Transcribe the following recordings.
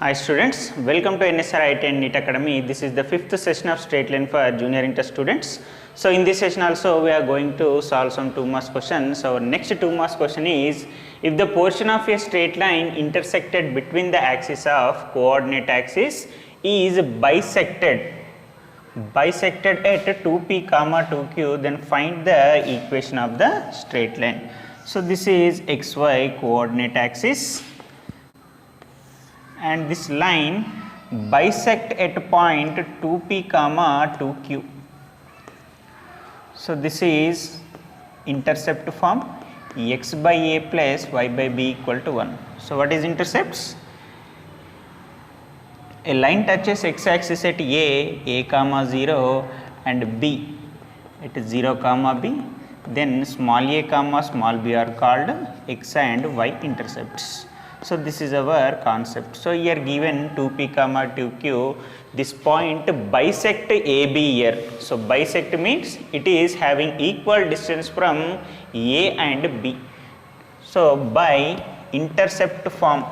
Hi students, welcome to NSR IT and NEET Academy. This is the fifth session of straight line for junior inter students. So in this session also we are going to solve some 2 marks questions. Our next 2 marks question is, if the portion of a straight line intersected between the axis of coordinate axis is bisected at 2p comma 2q, then find the equation of the straight line. So this is xy coordinate axis and this line bisect at point 2p comma 2q. So this is intercept form x by a plus y by b equal to 1. So what is intercepts? A line touches x axis at a comma 0 and b at 0 comma b, then small a comma small b are called x and y intercepts. So this is our concept. So here given 2p comma 2q, this point bisect AB here. So bisect means it is having equal distance from A and B. So by intercept form,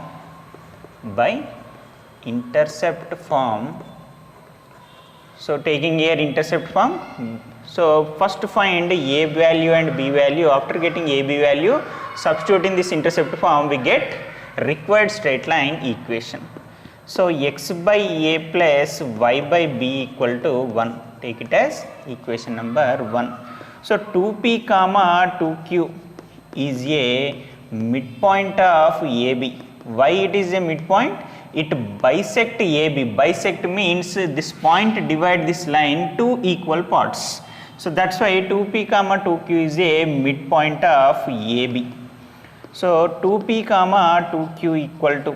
so taking here intercept form, so first find A value and B value. After getting A B value, substitute in this intercept form, we get required straight line equation. So x by a plus y by b equal to 1. Take it as equation number 1. So 2p comma 2q is a midpoint of AB. Why it is a midpoint? It bisect AB. Bisect means this point divide this line two equal parts. So that's why 2p comma 2q is a midpoint of AB. So 2p comma 2q equal to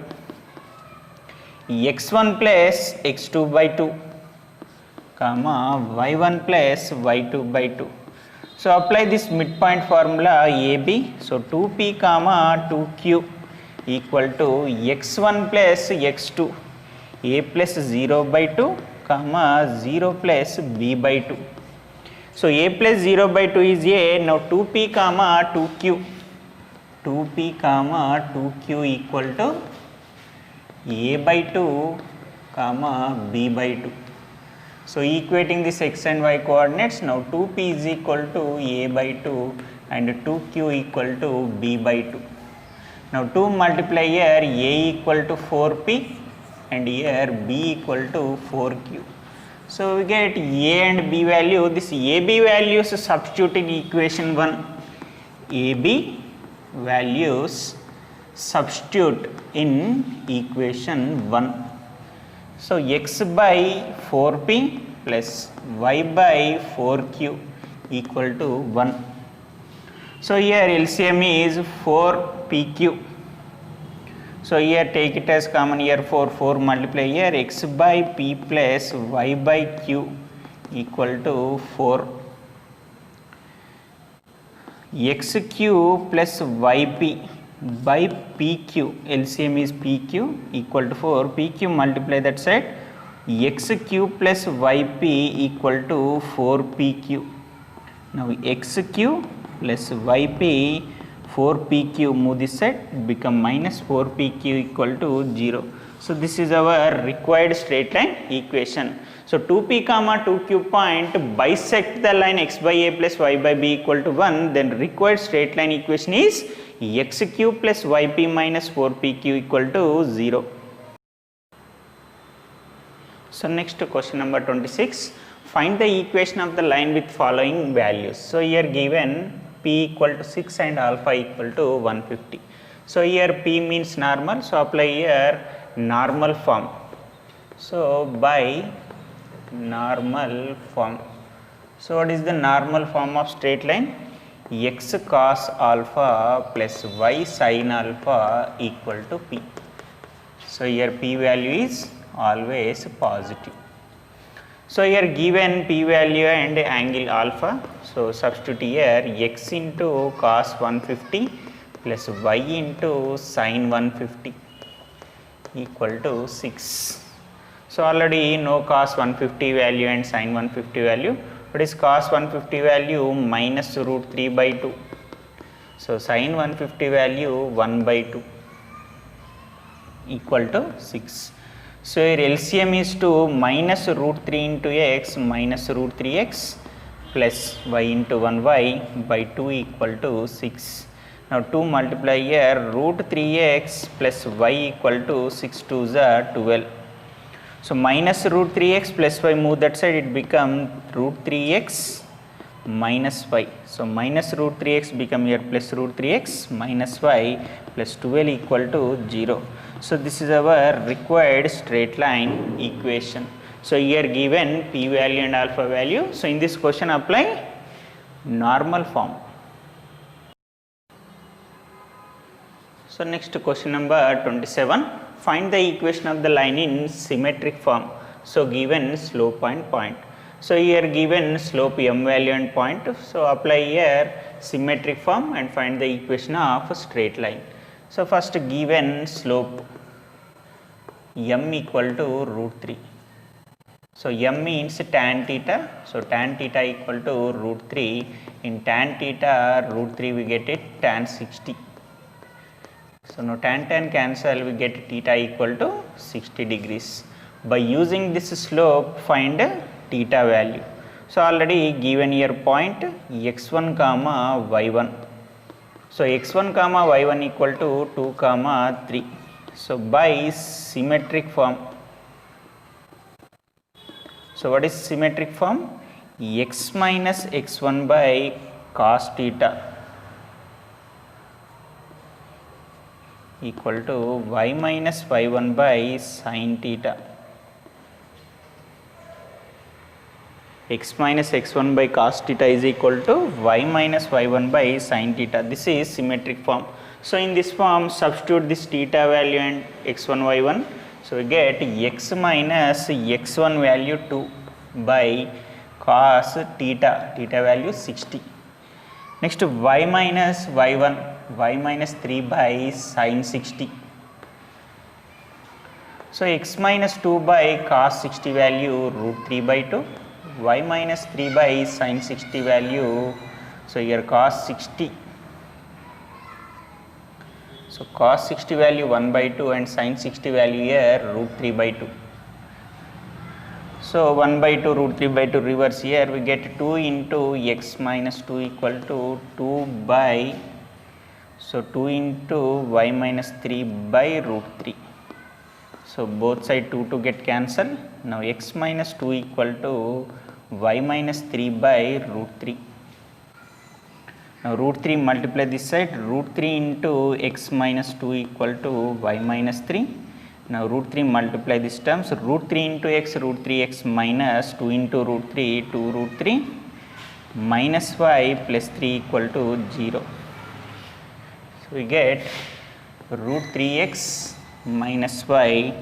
x1 plus x2 by 2 comma y1 plus y2 by 2. So apply this midpoint formula AB. So 2p comma 2q equal to x1 plus x2 a plus 0 by 2 comma 0 plus b by 2. So a plus 0 by 2 is a. Now 2p comma 2q comma 2q equal to a by 2 comma b by 2. So equating this x and y coordinates, now 2p is equal to a by 2 and 2q equal to b by 2. Now 2 multiply here, a equal to 4p and here b equal to 4q. So we get a and b value. This ab values substitute in equation 1. ab values substitute in equation 1. So x by 4p plus y by 4q equal to 1. So here LCM is 4pq. So here take it as common, here 4 multiply here, x by p plus y by q equal to 4. xq plus yp by pq, LCM is pq equal to 4, pq multiply that side, xq plus yp equal to 4pq. Now xq plus yp 4pq, move this side, become minus 4pq equal to 0. So this is our required straight line equation. So 2p comma 2q point bisect the line x by a plus y by b equal to 1, then required straight line equation is xq plus yp minus 4pq equal to 0. So next question number 26, find the equation of the line with following values. So here given p equal to 6 and alpha equal to 150. So here p means normal, so apply here normal form. So by normal form, so what is the normal form of straight line? X cos alpha plus y sin alpha equal to p. So here p value is always positive. So here given p value and angle alpha, so substitute here x into cos 150 plus y into sin 150 equal to 6. So already know cos 150 value and sin 150 value. What is cos 150 value? Minus root 3 by 2. So sin 150 value 1 by 2 equal to 6. So here LCM is to minus root 3 into x minus root 3x plus y into 1y by 2 equal to 6. Now 2 multiply here, root 3x plus y equal to 6 2s are 12. So minus root 3x plus y, move that side, it become root 3x minus y. So minus root 3x become here plus root 3x minus y plus 12 equal to 0. So this is our required straight line equation. So here given p value and alpha value. So in this question apply normal form. So next question number 27. Find the equation of the line in symmetric form. So given slope and point. So here given slope m value and point. So apply here symmetric form and find the equation of a straight line. So first given slope m equal to root 3. So m means tan theta. So tan theta equal to root 3. In tan theta root 3 we get it tan 60. So now tan cancel, we get theta equal to 60 degrees. By using this slope find theta value. So already given here point x1 comma y1. So x1 comma y1 equal to 2 comma 3. So by symmetric form. So what is symmetric form? X minus x1 by cos theta equal to y minus y1 by sin theta. X minus x1 by cos theta is equal to y minus y1 by sin theta. This is symmetric form. So in this form substitute this theta value and x1 y1. So we get x minus x1 value 2 by cos theta, theta value 60. Next y minus y1, y minus 3 by sin 60. So x minus 2 by cos 60 value root 3 by 2, y minus 3 by sin 60 value, so here cos 60. So cos 60 value 1 by 2 and sin 60 value here root 3 by 2. So 1 by 2 root 3 by 2 reverse here, we get 2 into x minus 2 equal to 2 by, so 2 into y minus 3 by root 3. So both side 2 get cancelled. Now x minus 2 equal to y minus 3 by root 3. Now root 3 multiply this side, root 3 into x minus 2 equal to y minus 3. Now root 3 multiply this terms, root 3 into x, root 3x minus 2 into root 3, 2 root 3 minus y plus 3 equal to 0. So we get root 3x minus y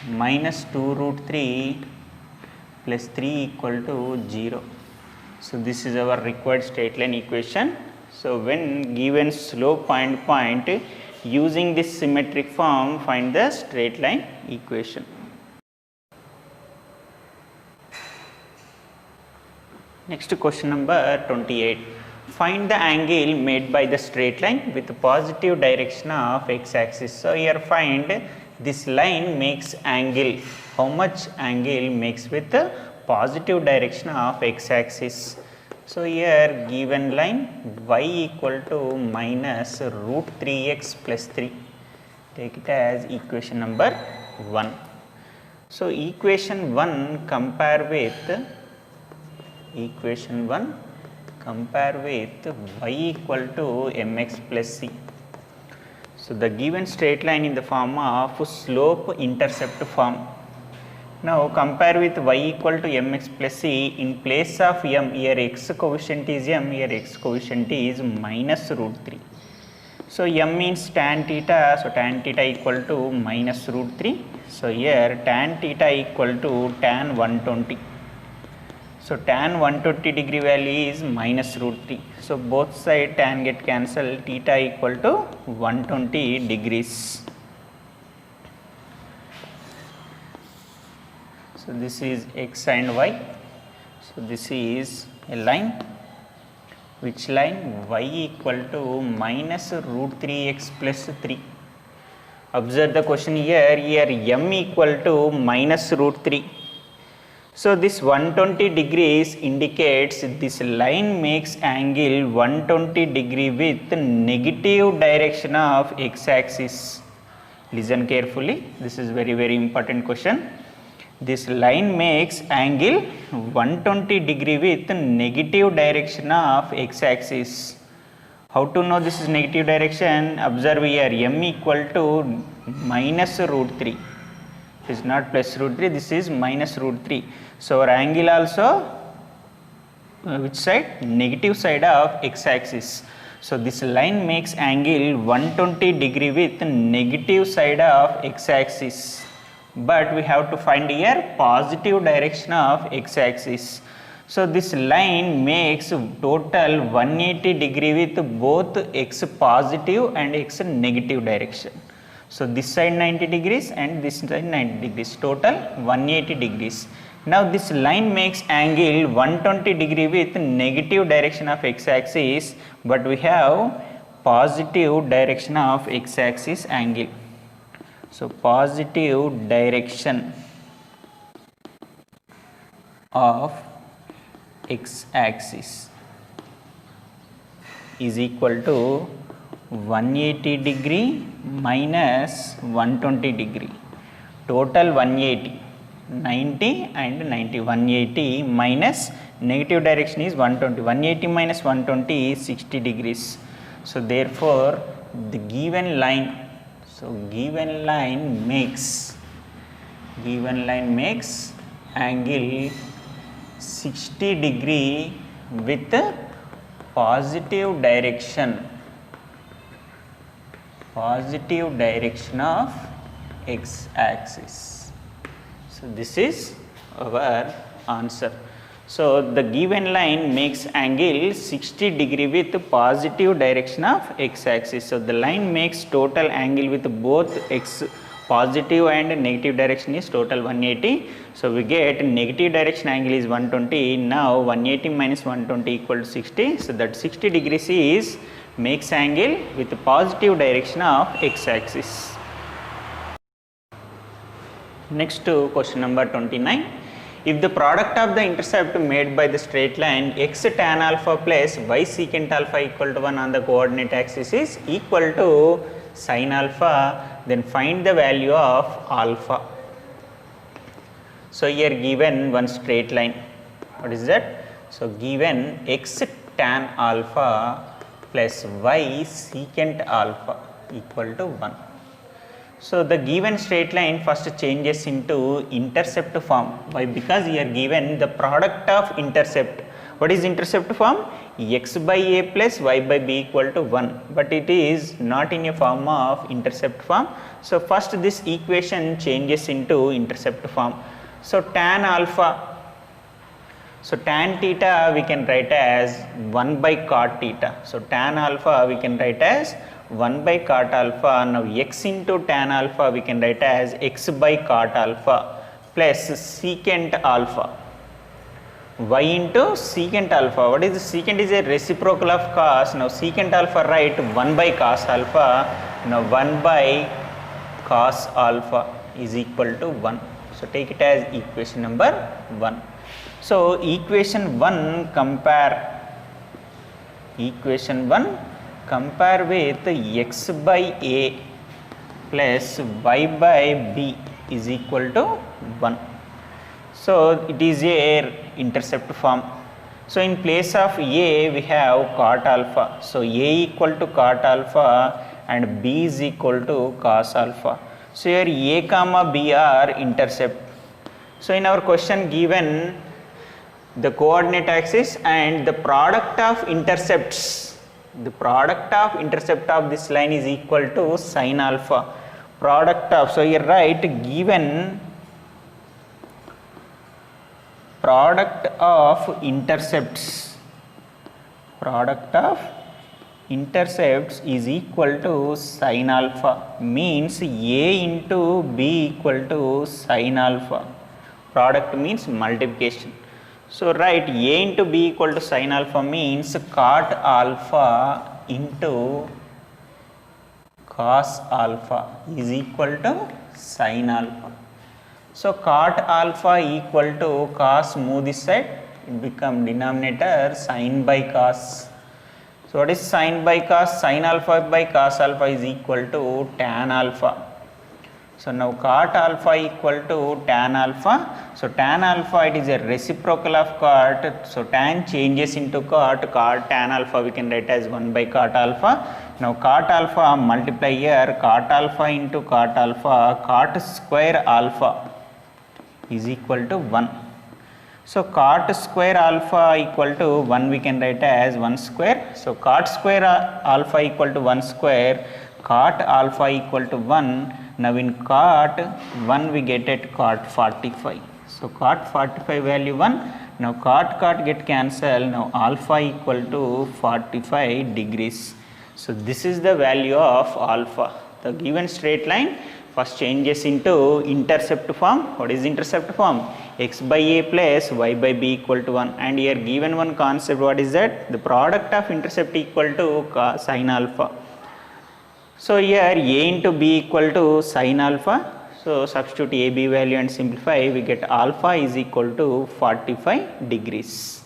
minus 2 root 3 plus 3 equal to 0. So this is our required straight line equation. So when given slope and point, using this symmetric form find the straight line equation. Next question number 28. Find the angle made by the straight line with the positive direction of x-axis. So here find this line makes angle. How much angle makes with the positive direction of x-axis? So here given line y equal to minus root 3x plus 3. Take it as equation number 1. So equation 1 compare with y equal to mx plus c. So the given straight line in the form of slope intercept form. Now compare with y equal to mx plus c. In place of m, here x coefficient is m, here x coefficient is minus root 3. So m means tan theta, so tan theta equal to minus root 3. So here tan theta equal to tan 120. So tan 120 degree value is minus root 3. So both side tan get cancelled, theta equal to 120 degrees. So this is x and y. So this is a line. Which line? Y equal to minus root 3x plus 3. Observe the question here. Here m equal to minus root 3. So this 120 degrees indicates this line makes angle 120 degree with negative direction of x-axis. Listen carefully. This is very important question. This line makes angle 120 degree with negative direction of x-axis. How to know this is negative direction? Observe here m equal to minus root 3. It is not plus root 3, this is minus root 3. So our angle also which side? Negative side of x-axis. So this line makes angle 120 degree with negative side of x-axis. But we have to find here positive direction of x-axis. So this line makes total 180 degree with both x positive and x negative direction. So this side 90 degrees and this side 90 degrees, total 180 degrees. Now this line makes angle 120 degree with negative direction of x-axis, but we have positive direction of x-axis angle. So positive direction of x-axis is equal to 180 degree minus 120 degree, total 180, 90 and 90, 180 minus negative direction is 120, 180 minus 120 is 60 degrees. So therefore the given line, so given line makes angle 60 degree with positive direction of x-axis. So this is our answer. So the given line makes angle 60 degree with positive direction of x-axis. So the line makes total angle with both x positive and negative direction is total 180. So we get negative direction angle is 120. Now 180 minus 120 equal to 60. So that 60 degrees is makes angle with positive direction of x-axis. Next to question number 29. If the product of the intercept made by the straight line x tan alpha plus y secant alpha equal to 1 on the coordinate axis is equal to sin alpha, then find the value of alpha. So here given one straight line. What is that? So given x tan alpha plus y secant alpha equal to 1. So the given straight line first changes into intercept form. Why? Because here given the product of intercept. What is intercept form? X by a plus y by b equal to 1, but it is not in a form of intercept form. So first this equation changes into intercept form. So tan alpha, so tan theta we can write as 1 by cot theta. So tan alpha we can write as 1 by cot alpha. Now x into tan alpha we can write as x by cot alpha plus secant alpha, y into secant alpha. What is the secant? Is a reciprocal of cos. Now secant alpha write 1 by cos alpha. Now 1 by cos alpha is equal to 1. So take it as equation number 1. So equation 1 compare with x by a plus y by b is equal to 1. So it is a intercept form. So in place of a we have cot alpha. So a equal to cot alpha and b is equal to cos alpha. So here a comma b are intercept. So in our question given the coordinate axis and the product of intercepts, the product of intercept of this line is equal to sin alpha. Product of, so here write given product of intercepts is equal to sin alpha, means a into b equal to sin alpha. Product means multiplication. So write a into b equal to sin alpha means cot alpha into cos alpha is equal to sin alpha. So cot alpha equal to cos, move this side, it become denominator sin by cos. So what is sin by cos? Sin alpha by cos alpha is equal to tan alpha. So now cot alpha equal to tan alpha. So tan alpha, it is a reciprocal of cot. So tan changes into cot, cot tan alpha we can write as 1 by cot alpha. Now cot alpha multiply here, cot alpha into cot alpha, cot square alpha is equal to 1. So cot square alpha equal to 1 we can write as 1 square. So cot square alpha equal to 1 square, cot alpha equal to 1. Now in cot 1 we get at cot 45. So cot 45 value 1. Now cot get cancelled. Now alpha equal to 45 degrees. So this is the value of alpha. The given straight line first changes into intercept form. What is intercept form? X by a plus y by b equal to 1. And here given one concept, what is that? The product of intercept equal to sin alpha. So here a into b equal to sin alpha. So substitute a b value and simplify, we get alpha is equal to 45 degrees.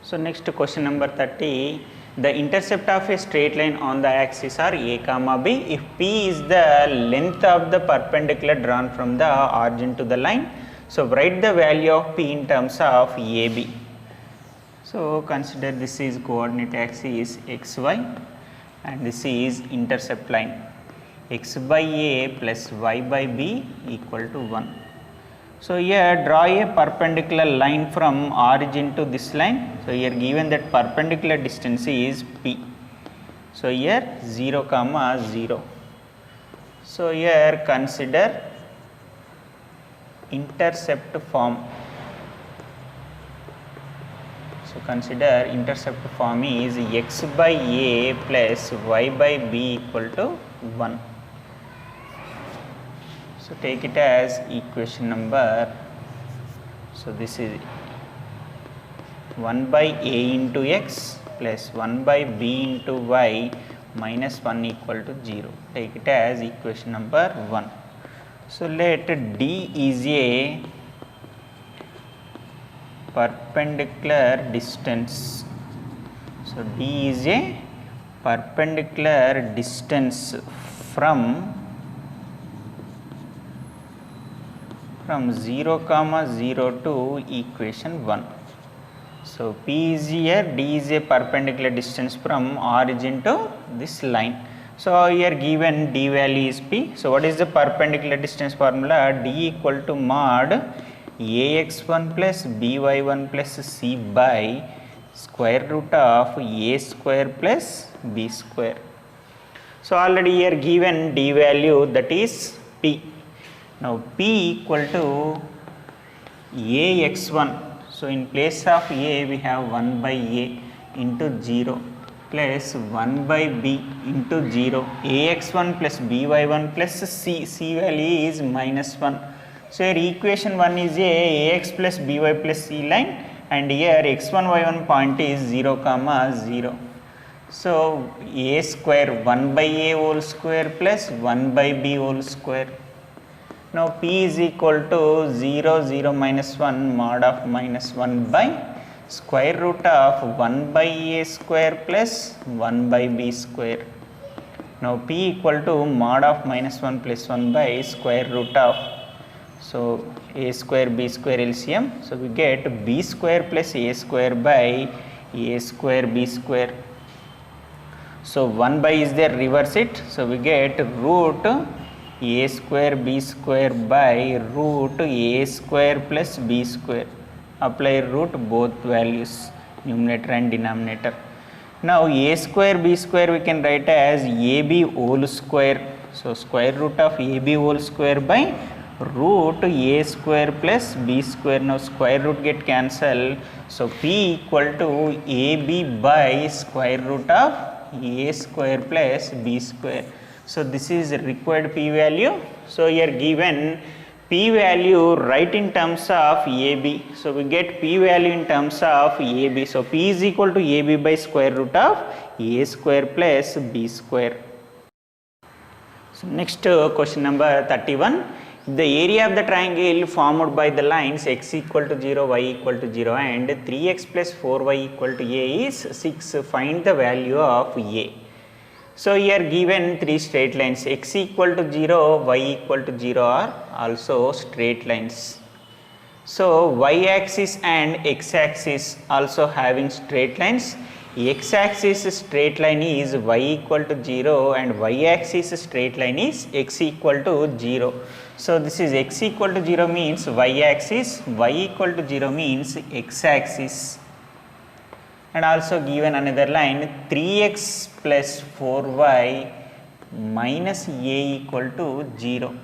So next question number 30. The intercept of a straight line on the axis are a comma b if p is the length of the perpendicular drawn from the origin to the line. So write the value of p in terms of ab. So consider this is coordinate axis xy and this is intercept line. X by a plus y by b equal to 1. So here draw a perpendicular line from origin to this line. So here given that perpendicular distance is p. So here 0, 0. So here consider intercept form. So consider intercept form is x by a plus y by b equal to 1. So take it as equation number. So this is 1 by a into x plus 1 by b into y minus 1 equal to 0. Take it as equation number 1. So let d is a perpendicular distance. So d is a perpendicular distance from 0, 0 to equation 1. So p is here, d is a perpendicular distance from origin to this line. So here given d value is p. So what is the perpendicular distance formula? D equal to mod ax1 plus by1 plus c by square root of a square plus b square. So already here given d value, that is p. Now p equal to ax1. So in place of a we have 1 by a into 0 plus 1 by b into 0. ax1 plus by1 plus c. C value is minus 1. So here equation 1 is a ax plus by plus c line, and here x1 y1 point is 0, 0. So a square 1 by a whole square plus 1 by b whole square. Now p is equal to 0, 0 minus 1 mod of minus 1 by square root of 1 by a square plus 1 by b square. Now p equal to mod of minus 1 plus 1 by square root of, so a square b square LCM. So we get b square plus a square by a square b square. So 1 by is there, reverse it. So we get root a square b square by root a square plus b square. Apply root both values, numerator and denominator. Now a square b square we can write as ab whole square. So square root of ab whole square by root a square plus b square. Now square root get cancelled. So p equal to ab by square root of a square plus b square. So this is required p value. So here given p value, write in terms of ab. So we get p value in terms of ab. So p is equal to ab by square root of a square plus b square. So next question number 31. The area of the triangle formed by the lines x equal to 0, y equal to 0 and 3x plus 4y equal to a is 6. Find the value of a. So here given three straight lines, x equal to 0, y equal to 0 are also straight lines. So y axis and x axis also having straight lines. X axis straight line is y equal to 0 and y axis straight line is x equal to 0. So this is x equal to 0 means y axis, y equal to 0 means x axis, and also given another line 3x plus 4y minus a equal to 0.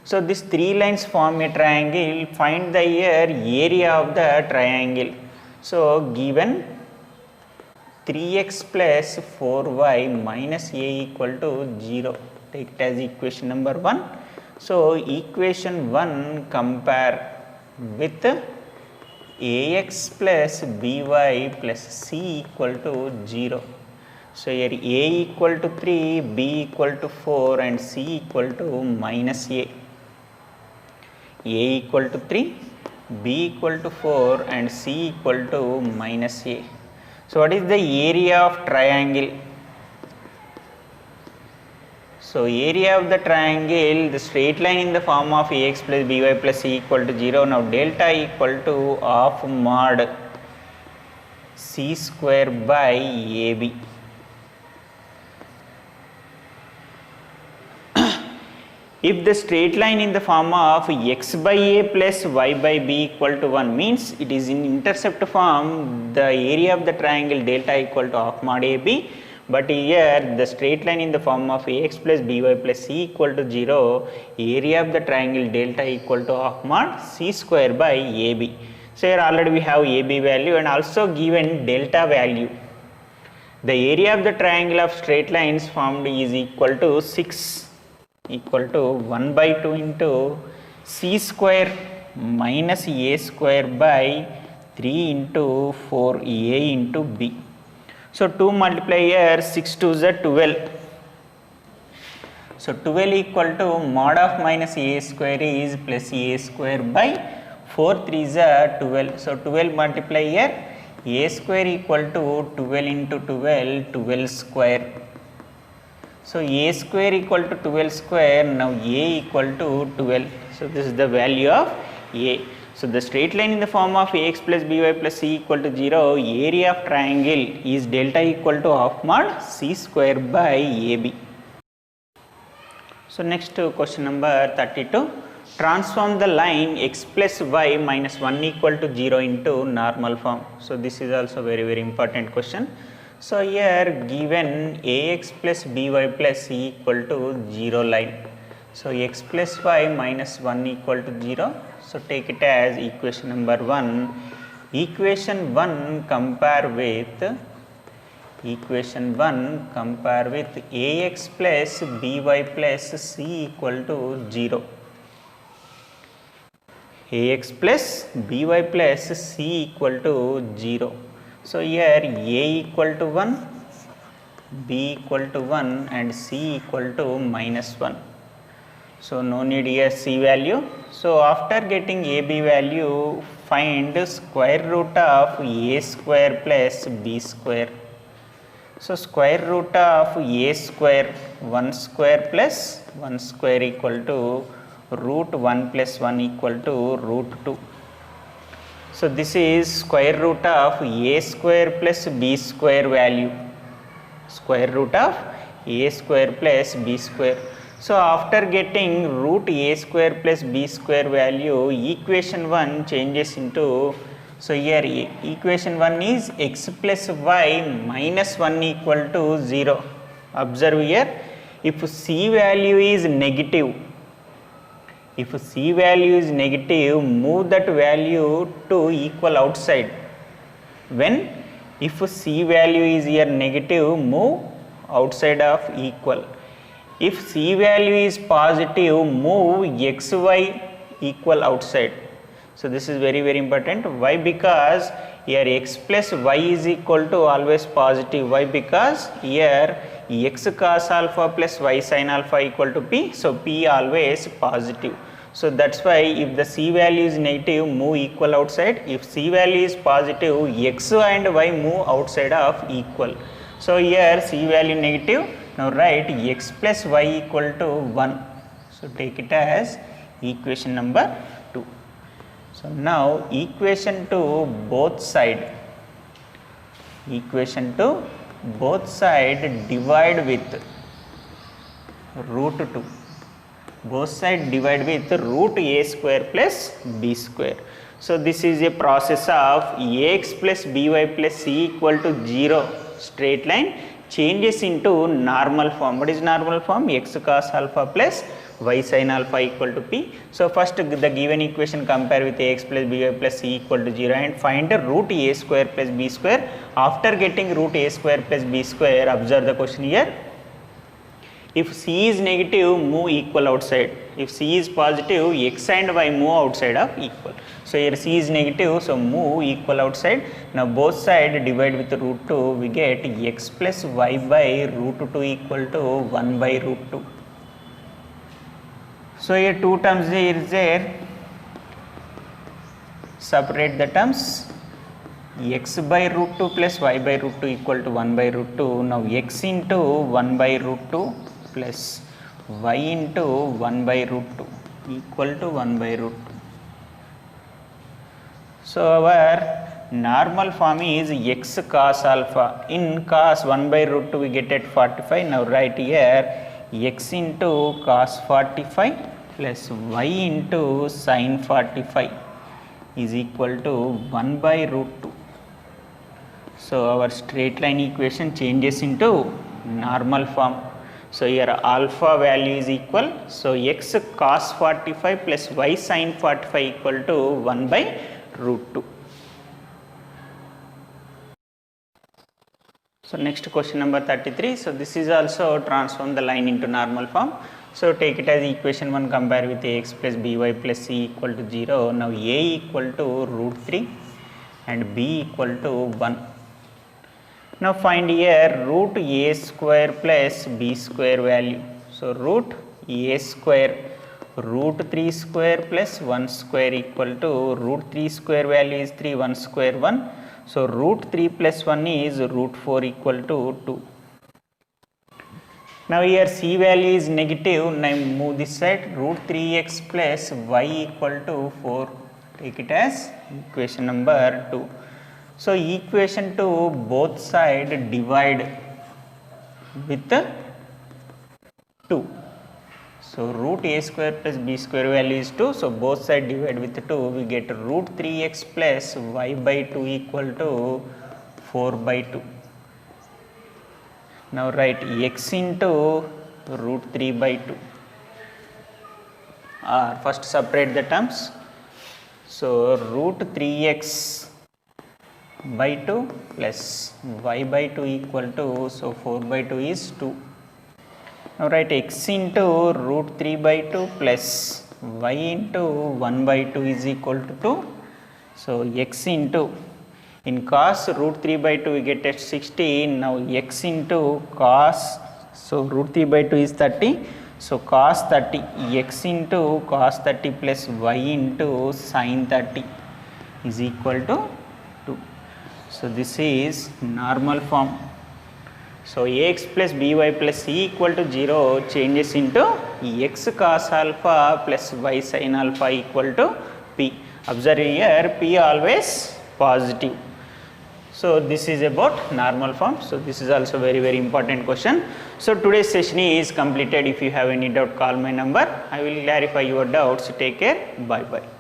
So these three lines form a triangle. Find the area of the triangle. So given 3x plus 4y minus a equal to 0, take it as equation number 1. So equation 1 compare with ax plus by plus c equal to 0. So here a equal to 3, b equal to 4 and c equal to minus a. A equal to 3, b equal to 4 and c equal to minus a. So what is the area of triangle? So area of the triangle, the straight line in the form of ax plus by plus c equal to 0. Now delta equal to half mod c square by ab. If the straight line in the form of x by a plus y by b equal to 1 means it is in intercept form, the area of the triangle delta equal to half mod ab, but here the straight line in the form of ax plus by plus c equal to 0, area of the triangle delta equal to half mod c square by ab. So here already we have ab value and also given delta value. The area of the triangle of straight lines formed is equal to 6 equal to 1 by 2 into c square minus a square by 3 into 4a into b. So 2 multiply here, 6 2 is 12. So 12 equal to mod of minus a square is plus a square by 4 3 is 12. So 12 multiply here, a square equal to 12 into 12, 12 square. So a square equal to 12 square, now a equal to 12. So this is the value of a. So the straight line in the form of ax plus by plus c equal to 0, area of triangle is delta equal to half mod c square by ab. So next question number 32. Transform the line x plus y minus 1 equal to 0 into normal form. So this is also very important question. So here given ax plus by plus c equal to 0 line. So x plus y minus 1 equal to 0. So take it as equation number 1. Equation 1 compare with ax plus by plus c equal to 0. Ax plus by plus c equal to 0. So here a equal to 1, b equal to 1 and c equal to minus 1. So no need here c value. So after getting ab value, find square root of a square plus b square. So square root of a square, 1 square plus 1 square equal to root 1 plus 1 equal to root 2. So this is square root of a square plus b square value, square root of a square plus b square. So after getting root a square plus b square value, equation 1 changes into, so here equation 1 is x plus y minus 1 equal to 0. Observe here, if c value is negative, move that value to equal outside. If c value is here negative, move outside of equal. If c value is positive, move xy equal outside. So this is very important. Why? Because here x plus y is equal to always positive. Why? Because here x cos alpha plus y sin alpha equal to p, so p always positive. So that's why if the c value is negative, move equal outside. If c value is positive, x and y move outside of equal. So here c value negative. Now write x plus y equal to 1. So take it as equation number 2. So now equation to both side divide with root 2. Both side divide with root a square plus b square. So this is a process of ax plus by plus c equal to 0 straight line changes into normal form. What is normal form? X cos alpha plus y sin alpha equal to p. So first the given equation compare with ax plus by plus c equal to 0 and find root a square plus b square. After getting root a square plus b square, observe the question here. If c is negative, move equal outside. If c is positive, x and y move outside of equal. So here c is negative, so move equal outside. Now both sides divide with root 2, we get x plus y by root 2 equal to 1 by root 2. So here two terms is there. Separate the terms. X by root 2 plus y by root 2 equal to 1 by root 2. Now x into 1 by root 2 plus y into 1 by root 2 equal to 1 by root 2. So our normal form is x cos alpha. In cos 1 by root 2 we get at 45. Now write here x into cos 45 plus y into sin 45 is equal to 1 by root 2. So our straight line equation changes into normal form. So here alpha value is equal. So x cos 45 plus y sin 45 equal to 1 by root 2. So next question number 33. So this is also transform the line into normal form. So take it as equation 1, compare with ax plus by plus c equal to 0. Now a equal to root 3 and b equal to 1. Now find here root a square plus b square value. So root a square root 3 square plus 1 square equal to root 3 square value is 3, 1 square 1. So root 3 plus 1 is root 4 equal to 2. Now here c value is negative. Now move this side. Root 3x plus y equal to 4. Take it as equation number 2. So equation to both side divide with 2. So root a square plus b square value is 2. So both side divide with 2. We get root 3x plus y by 2 equal to 4 by 2. Now write x into root 3 by 2. First separate the terms. So root 3x by 2 plus y by 2 equal to, so 4 by 2 is 2. Now write x into root 3 by 2 plus y into 1 by 2 is equal to 2. So x into, in cos root 3 by 2 we get at 16. Now x into cos, so root 3 by 2 is 30. So cos 30, x into cos 30 plus y into sin 30 is equal to 2. So this is normal form. So ax plus by plus c equal to 0 changes into x cos alpha plus y sin alpha equal to p. Observe here p always positive. So this is about normal form. So this is also very important question. So today's session is completed. If you have any doubt, call my number. I will clarify your doubts. Take care. Bye bye.